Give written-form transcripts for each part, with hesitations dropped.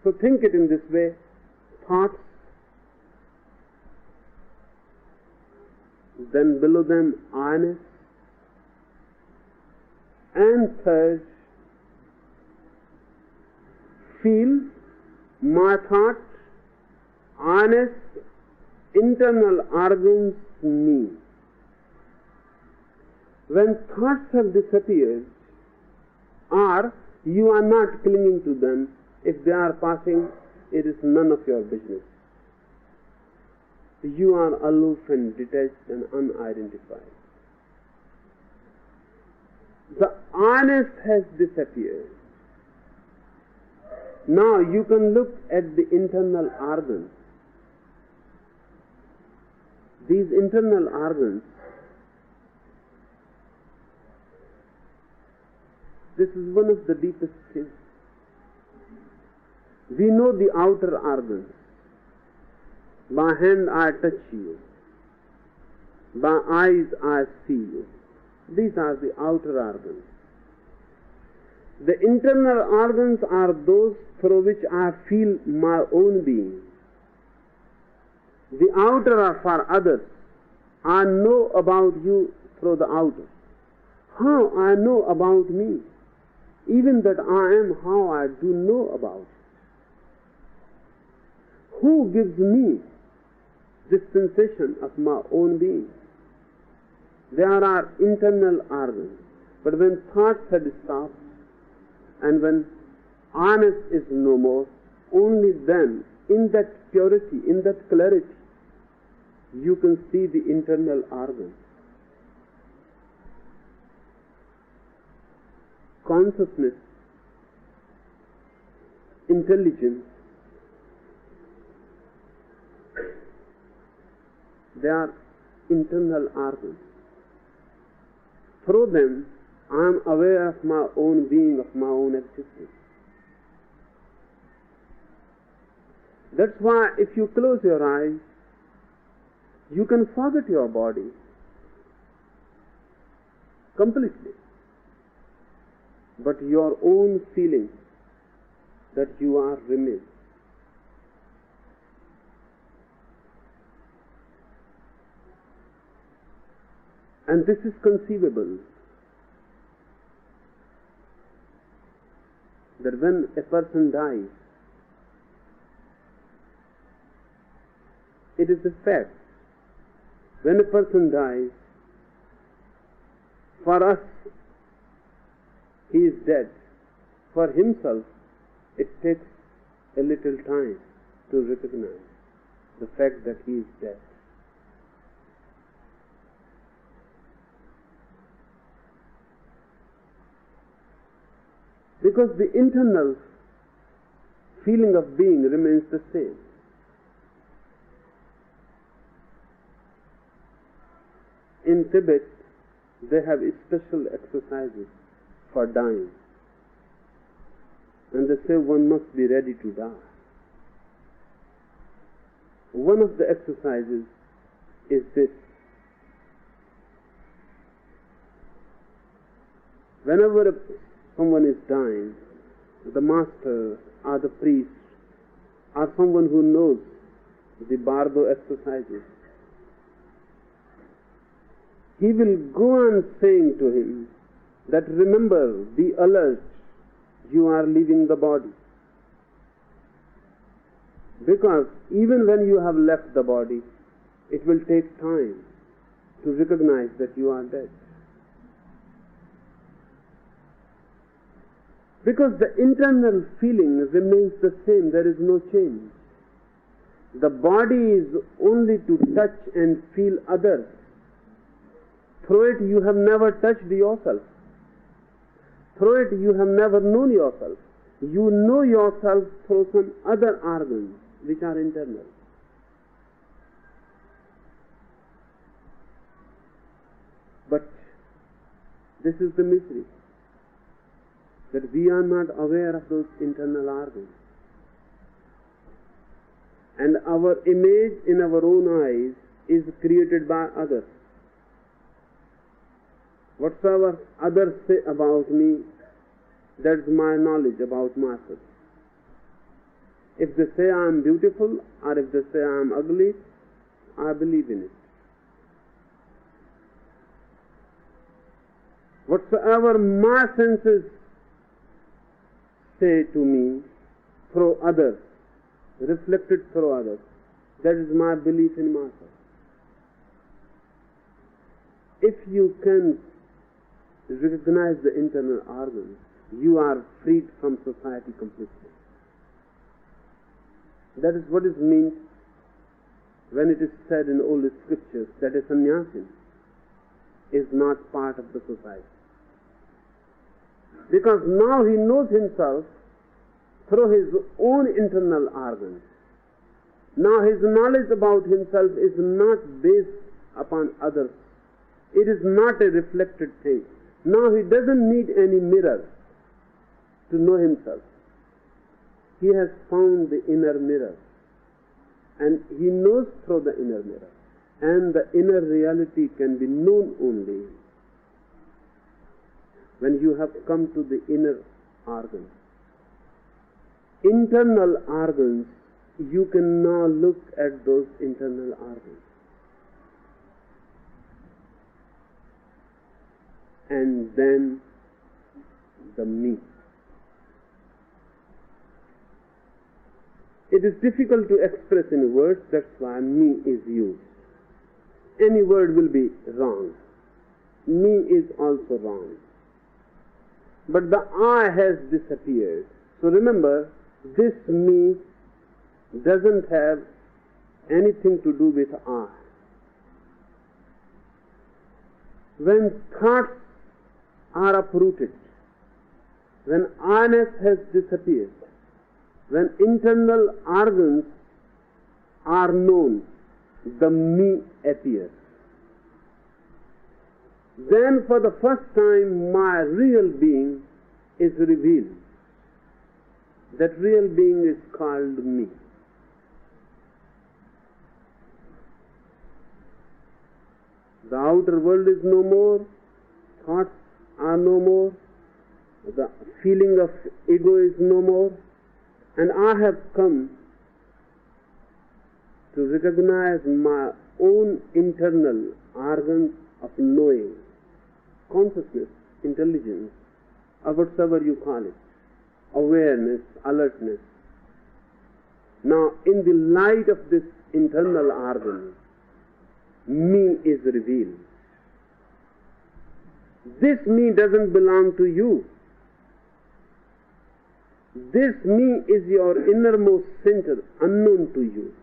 So think it in this way. Thoughts, then below them awareness, and third, feel my thought, awareness, internal organs, me. When thoughts have disappeared, or you are not clinging to them, if they are passing, it is none of your business. You are aloof and detached and unidentified. The awareness has disappeared. Now you can look at the internal organs. These internal organs, this is one of the deepest things. We know the outer organs. By hand I touch you. By eyes I see you. These are the outer organs. The internal organs are those through which I feel my own being. The outer are for others. I know about you through the outer. How I know about me? Even that I am, how I do know about it. Who gives me this sensation of my own being? There are internal organs. But when thoughts had stopped, and when awareness is no more, only then, in that purity, in that clarity, you can see the internal organs. Consciousness, intelligence, they are internal organs. Through them, I am aware of my own being, of my own existence. That's why if you close your eyes, you can forget your body completely. But your own feeling that you are remains. And this is conceivable, that when a person dies, it is a fact. When a person dies, for us, he is dead. For himself, it takes a little time to recognize the fact that he is dead. Because the internal feeling of being remains the same. In Tibet, they have special exercises for dying. And they say one must be ready to die. One of the exercises is this. Whenever someone is dying, the master or the priest or someone who knows the Bardo exercises, he will go on saying to him that remember, be alert, you are leaving the body. Because even when you have left the body, it will take time to recognize that you are dead. Because the internal feeling remains the same, there is no change. The body is only to touch and feel others. Through it you have never touched yourself. Through it you have never known yourself. You know yourself through some other organs which are internal. But this is the mystery, that we are not aware of those internal organs. And our image in our own eyes is created by others. Whatsoever others say about me, that's my knowledge about myself. If they say I am beautiful or if they say I am ugly, I believe in it. Whatsoever my senses say to me through others, reflected through others, that is my belief in myself. If you can recognize the internal organs, you are freed from society completely. That is what is meant when it is said in all the scriptures that a sannyasin is not part of the society. Because now he knows himself through his own internal organs. Now his knowledge about himself is not based upon others. It is not a reflected thing. Now he doesn't need any mirror to know himself. He has found the inner mirror, and he knows through the inner mirror, and the inner reality can be known only when you have come to the inner organs. Internal organs, you can now look at those internal organs, and then the me. It is difficult to express in words, that's why me is used. Any word will be wrong. Me is also wrong. But the I has disappeared. So remember, this me doesn't have anything to do with I. When thoughts are uprooted, when I-ness has disappeared, when internal organs are known, the me appears. Then for the first time my real being is revealed. That real being is called me. The outer world is no more, thoughts are no more, the feeling of ego is no more, and I have come to recognize my own internal organs of knowing, consciousness, intelligence, or whatever you call it, awareness, alertness. Now, in the light of this internal organ, me is revealed. This me doesn't belong to you. This me is your innermost center, unknown to you.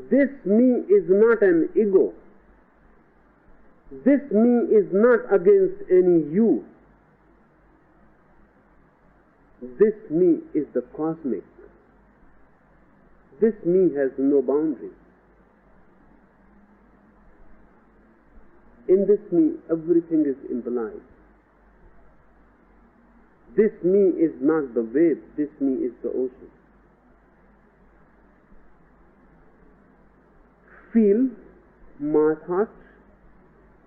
This me is not an ego. This me is not against any you. This me is the cosmic. This me has no boundary. In this me, everything is implied. This me is not the wave, this me is the ocean. Feel my thoughts,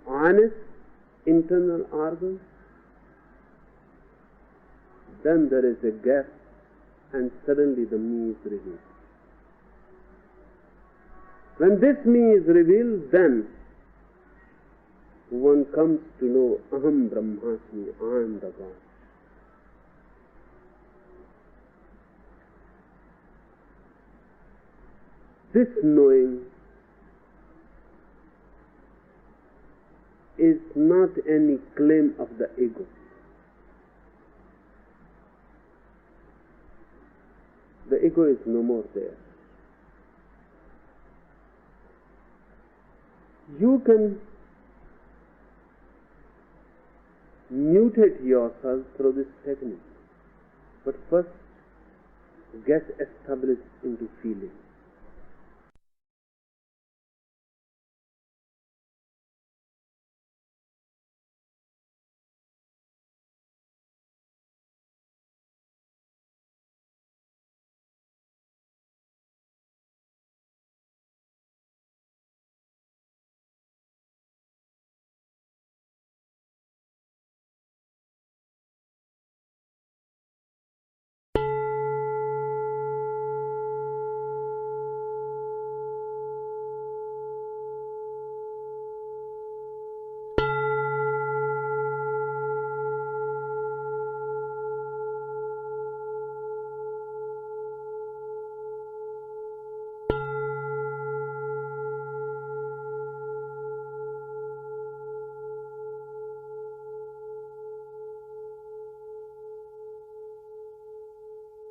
honest internal organs. Then there is a gap, and suddenly the me is revealed. When this me is revealed, then one comes to know Aham Brahmasmi, I am the God. This knowing is not any claim of the ego. The ego is no more there. You can mutate yourself through this technique, but first get established into feeling.